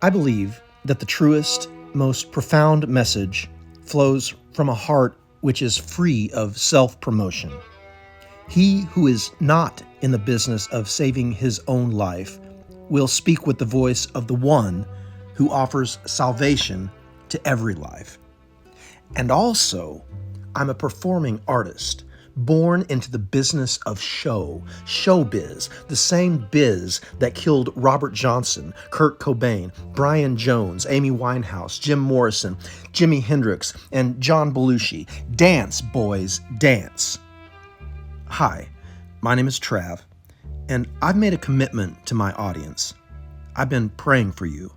I believe that the truest, most profound message flows from a heart which is free of self-promotion. He who is not in the business of saving his own life will speak with the voice of the one who offers salvation to every life. And also, I'm a performing artist, born into the business of showbiz, the same biz that killed Robert Johnson, Kurt Cobain, Brian Jones, Amy Winehouse, Jim Morrison, Jimi Hendrix, and John Belushi. Dance, boys, dance. Hi, my name is Trav, and I've made a commitment to my audience. I've been praying for you,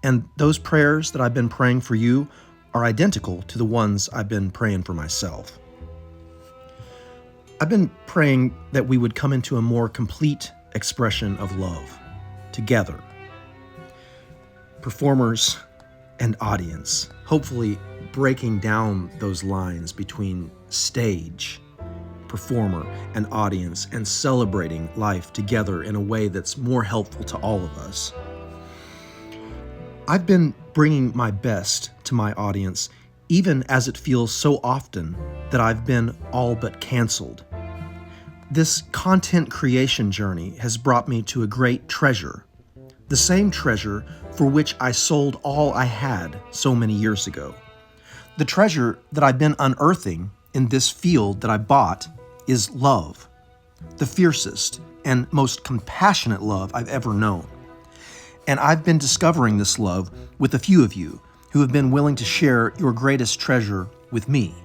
and those prayers that I've been praying for you are identical to the ones I've been praying for myself. I've been praying that we would come into a more complete expression of love together. Performers and audience, hopefully breaking down those lines between stage, performer, and audience, and celebrating life together in a way that's more helpful to all of us. I've been bringing my best to my audience, even as it feels so often that I've been all but canceled. This content creation journey has brought me to a great treasure, the same treasure for which I sold all I had so many years ago. The treasure that I've been unearthing in this field that I bought is love, the fiercest and most compassionate love I've ever known. And I've been discovering this love with a few of you who have been willing to share your greatest treasure with me.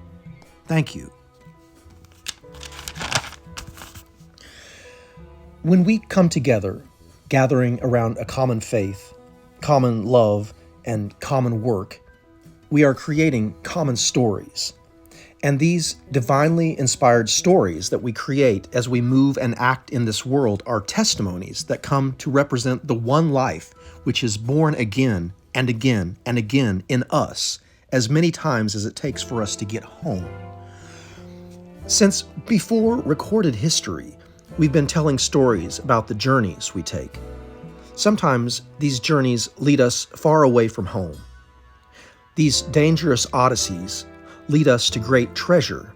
Thank you. When we come together, gathering around a common faith, common love, and common work, we are creating common stories. And these divinely inspired stories that we create as we move and act in this world are testimonies that come to represent the one life which is born again and again and again in us, as many times as it takes for us to get home. Since before recorded history, we've been telling stories about the journeys we take. Sometimes these journeys lead us far away from home. These dangerous odysseys lead us to great treasure.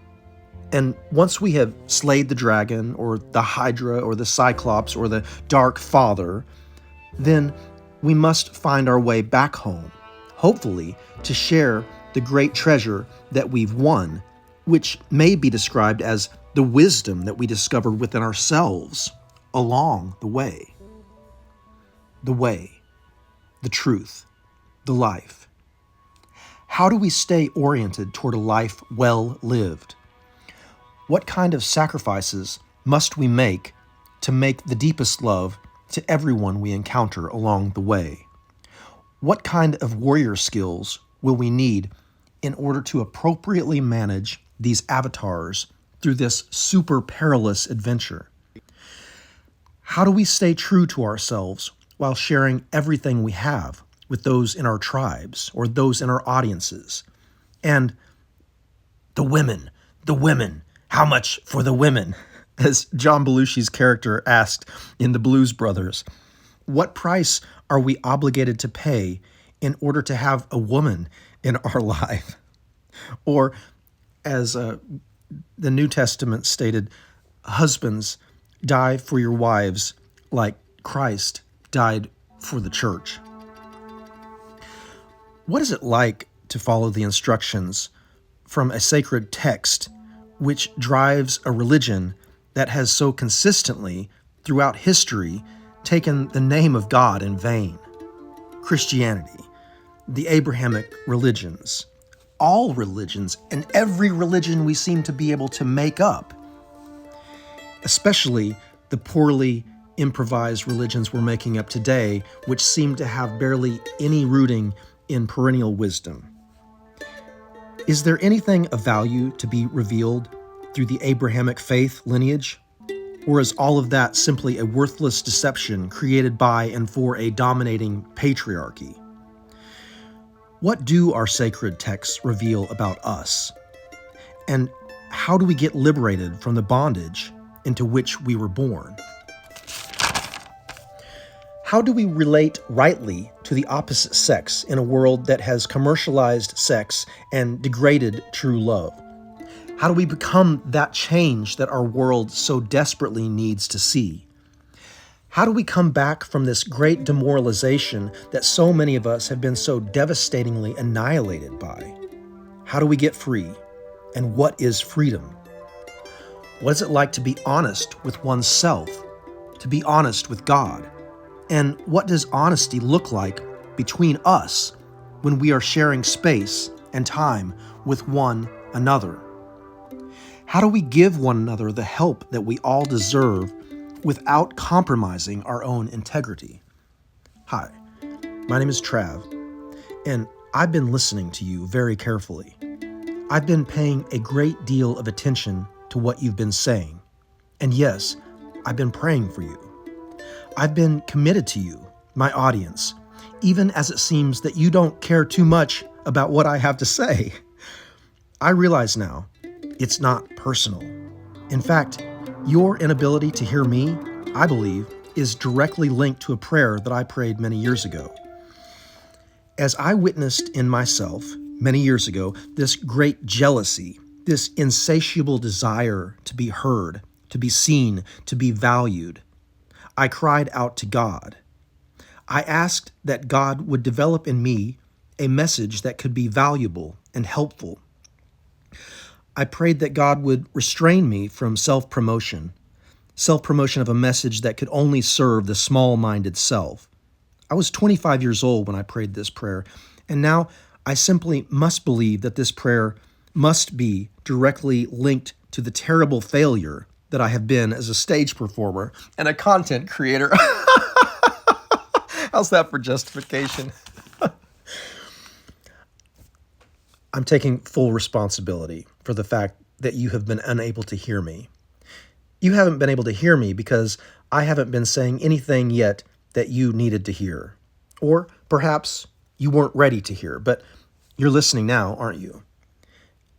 And once we have slayed the dragon, or the Hydra, or the Cyclops, or the Dark Father, then we must find our way back home, hopefully to share the great treasure that we've won, which may be described as the wisdom that we discovered within ourselves along the way. The way, the truth, the life. How do we stay oriented toward a life well lived? What kind of sacrifices must we make to make the deepest love to everyone we encounter along the way? What kind of warrior skills will we need in order to appropriately manage these avatars through this super perilous adventure? How do we stay true to ourselves while sharing everything we have with those in our tribes or those in our audiences? And the women, how much for the women? As John Belushi's character asked in The Blues Brothers, what price are we obligated to pay in order to have a woman in our life? Or as the New Testament stated, husbands, die for your wives like Christ died for the church. What is it like to follow the instructions from a sacred text which drives a religion that has so consistently, throughout history, taken the name of God in vain? Christianity, the Abrahamic religions, all religions, and every religion we seem to be able to make up, especially the poorly improvised religions we're making up today, which seem to have barely any rooting in perennial wisdom. Is there anything of value to be revealed through the Abrahamic faith lineage? Or is all of that simply a worthless deception created by and for a dominating patriarchy? What do our sacred texts reveal about us? And how do we get liberated from the bondage into which we were born? How do we relate rightly to to the opposite sex in a world that has commercialized sex and degraded true love? How do we become that change that our world so desperately needs to see? How do we come back from this great demoralization that so many of us have been so devastatingly annihilated by? How do we get free? And what is freedom? What is it like to be honest with oneself, to be honest with God? And what does honesty look like between us when we are sharing space and time with one another? How do we give one another the help that we all deserve without compromising our own integrity? Hi, my name is Trav, and I've been listening to you very carefully. I've been paying a great deal of attention to what you've been saying. And yes, I've been praying for you. I've been committed to you, my audience, even as it seems that you don't care too much about what I have to say. I realize now it's not personal. In fact, your inability to hear me, I believe, is directly linked to a prayer that I prayed many years ago. As I witnessed in myself many years ago, this great jealousy, this insatiable desire to be heard, to be seen, to be valued, I cried out to God. I asked that God would develop in me a message that could be valuable and helpful. I prayed that God would restrain me from self-promotion of a message that could only serve the small-minded self. I was 25 years old when I prayed this prayer, and now I simply must believe that this prayer must be directly linked to the terrible failure that I have been as a stage performer and a content creator. How's that for justification? I'm taking full responsibility for the fact that you have been unable to hear me. You haven't been able to hear me because I haven't been saying anything yet that you needed to hear. Or perhaps you weren't ready to hear, but you're listening now, aren't you?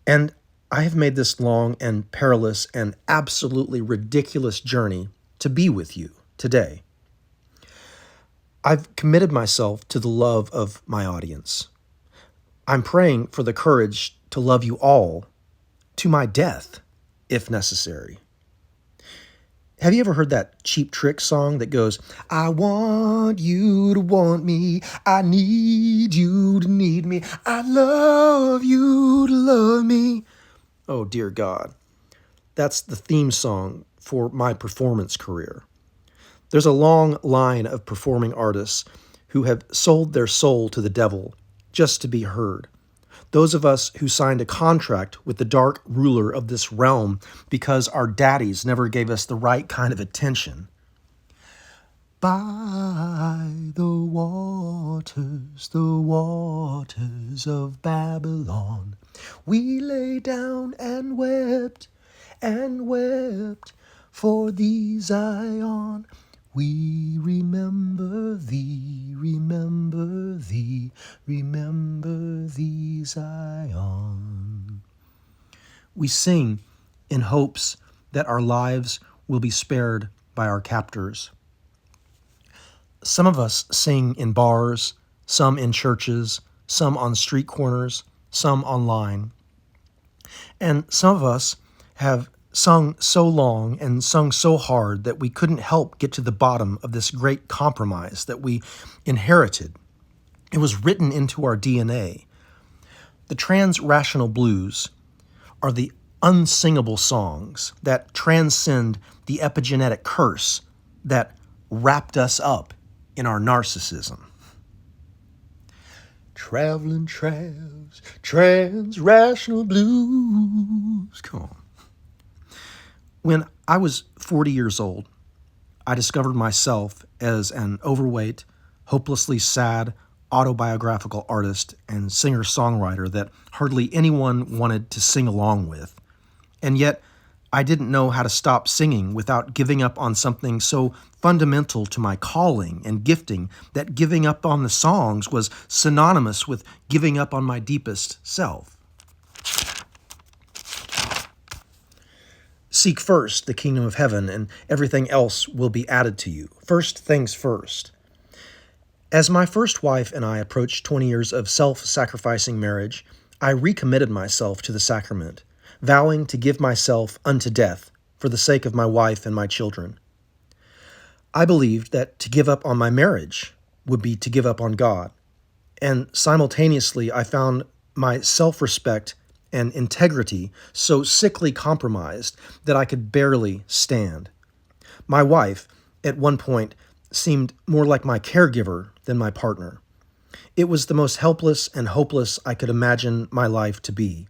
And I have made this long and perilous and absolutely ridiculous journey to be with you today. I've committed myself to the love of my audience. I'm praying for the courage to love you all to my death, if necessary. Have you ever heard that Cheap Trick song that goes, I want you to want me, I need you to need me, I love you to love me? Oh, dear God. That's the theme song for my performance career. There's a long line of performing artists who have sold their soul to the devil just to be heard. Those of us who signed a contract with the dark ruler of this realm because our daddies never gave us the right kind of attention. By the waters of Babylon, we lay down and wept, for thee, Zion. We remember thee, Zion. We sing in hopes that our lives will be spared by our captors. Some of us sing in bars, some in churches, some on street corners, some online. And some of us have sung so long and sung so hard that we couldn't help get to the bottom of this great compromise that we inherited. It was written into our DNA. The trans-rational blues are the unsingable songs that transcend the epigenetic curse that wrapped us up in our narcissism. Traveling Travs, trans-rational blues. Come on. When I was 40 years old, I discovered myself as an overweight, hopelessly sad, autobiographical artist and singer-songwriter that hardly anyone wanted to sing along with. And yet, I didn't know how to stop singing without giving up on something so fundamental to my calling and gifting that giving up on the songs was synonymous with giving up on my deepest self. Seek first the kingdom of heaven, and everything else will be added to you. First things first. As my first wife and I approached 20 years of self-sacrificing marriage, I recommitted myself to the sacrament, vowing to give myself unto death for the sake of my wife and my children. I believed that to give up on my marriage would be to give up on God, and simultaneously I found my self-respect and integrity so sickly compromised that I could barely stand. My wife, at one point, seemed more like my caregiver than my partner. It was the most helpless and hopeless I could imagine my life to be,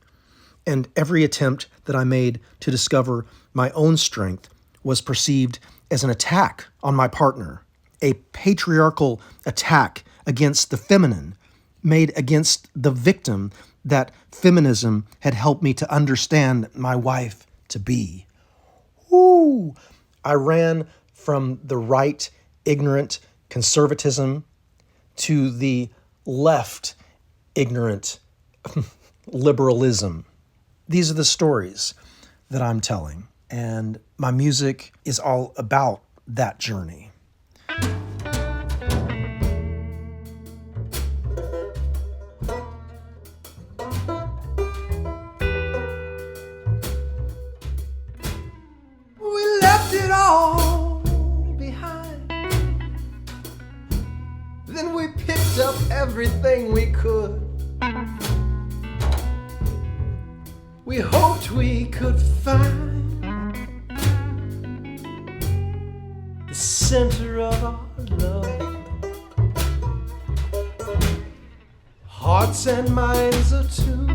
and every attempt that I made to discover my own strength was perceived as an attack on my partner, a patriarchal attack against the feminine, made against the victim that feminism had helped me to understand my wife to be. Ooh! I ran from the right, ignorant conservatism to the left, ignorant liberalism. These are the stories that I'm telling, and my music is all about that journey. We left it all behind. Then we picked up everything we could. We hoped we could find the center of our love. Hearts and minds are two.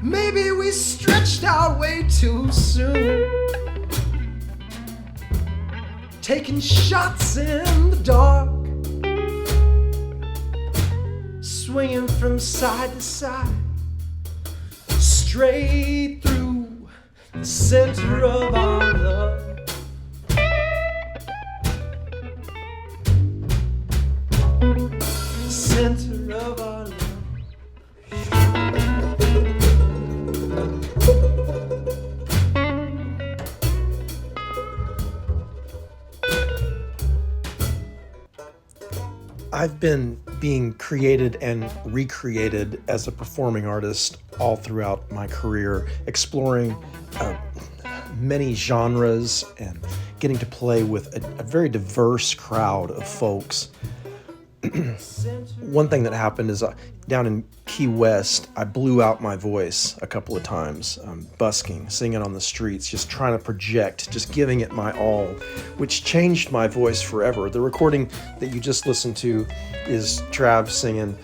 Maybe we stretched out way too soon, taking shots in the dark, swinging from side to side, straight through the center of our love. The center of our love. I've been being created and recreated as a performing artist all throughout my career, exploring many genres and getting to play with a very diverse crowd of folks. One thing that happened is down in Key West, I blew out my voice a couple of times, busking, singing on the streets, just trying to project, just giving it my all, which changed my voice forever. The recording that you just listened to is Trav singing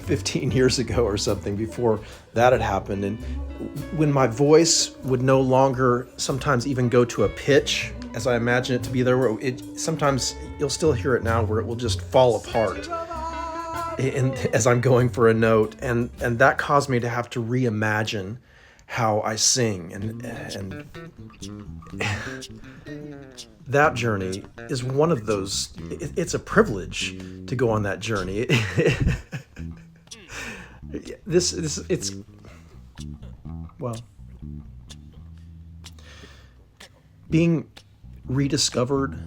15 years ago or something, before that had happened. And when my voice would no longer sometimes even go to a pitch, as I imagine it to be there, where sometimes you'll still hear it now, where it will just fall apart as I'm going for a note, and that caused me to have to reimagine how I sing, and that journey is one of those. It's a privilege to go on that journey. It's well, being rediscovered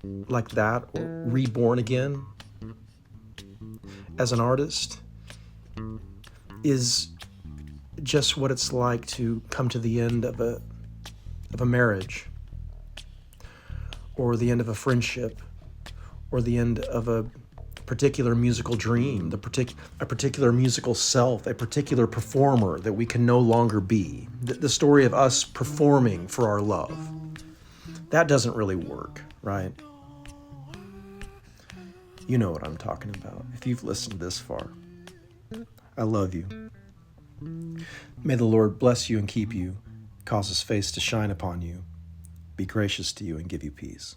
like that, or reborn again as an artist, is just what it's like to come to the end of a marriage, or the end of a friendship, or the end of a particular musical dream, a particular musical self, a particular performer that we can no longer be. The story of us performing for our love. That doesn't really work, right? You know what I'm talking about, if you've listened this far. I love you. May the Lord bless you and keep you, cause his face to shine upon you, be gracious to you, and give you peace.